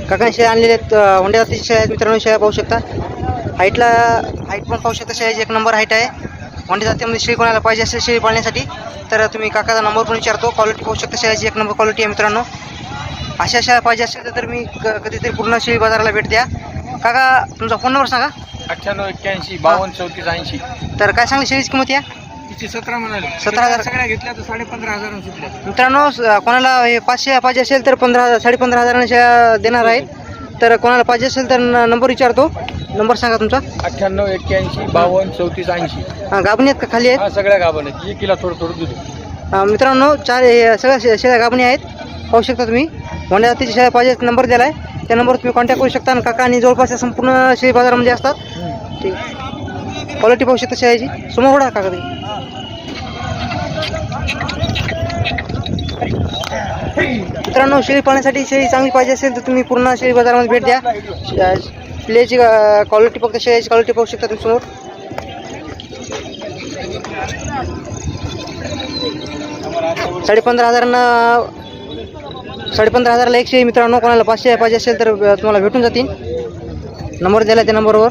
काकांनी शेळ्या आणलेल्या आहेत. होंड्या जातीच्या शेळ्या आहेत मित्रांनो. शेळ्या पाहू शकता. हाईट पण पाहू शकता. शेळ्याची एक नंबर हाईट आहे. होंड्या जातीमध्ये शेळी कोणाला पाहिजे असेल शेळी पाळण्यासाठी तर तुम्ही काकाचा नंबर पण विचारतो. क्वालिटी पाहू शकता. शेळ्याची एक नंबर क्वालिटी आहे मित्रांनो. अशा शेळ्या पाहिजे असेल तर मी कधीतरी पूर्ण शेळी बाजाराला भेट द्या. काका तुमचा फोन नंबर सांगा. 9881 52 34 80. तर काय सांगली शेळीची किंमत या? तिचे 17 म्हणाले. 17,000 सगळ्या घेतल्या तर 15,500 सुटल्या. मित्रांनो कोणाला हे 5 शेळ्या पाहिजे असेल तर 15,500 शेळ्या देणार आहेत. तर कोणाला पाहिजे असेल तर नंबर विचारतो. नंबर सांगा तुमचा. 9881 52 34 80. गाभणी आहेत का खाली आहेत? हा सगळ्या गाभण आहेत. 1 किलो थोडं दूध. मित्रांनो सगळ्या शेळ्या गाभणी आहेत. पाहू शकता तुम्ही. होंड्या जातीच्या शेळ्या पाहिजे नंबर दिला आहे. त्या नंबरवर तुम्ही कॉन्टॅक्ट करू शकता. आणि काका आणि जवळपासच्या संपूर्ण शेळी बाजारामध्ये असतात. ठीक. क्वालिटी पाहू शकता शेळ्याची. समोर उडा काका तुम्ही. मित्रांनो शेळी पाळण्यासाठी शेळी चांगली पाहिजे असेल तर तुम्ही पूर्ण शेळी बाजारामध्ये भेट द्या. शेळ्याची क्वालिटी फक्त शेळ्याची क्वालिटी पाहू शकता तुम्ही समोर. $15,500 एक शेळी मित्रांनो. कोणाला 5 शेळ्या पाहिजे असेल तर तुम्हाला भेटून जातील. नंबर दिला त्या नंबरवर.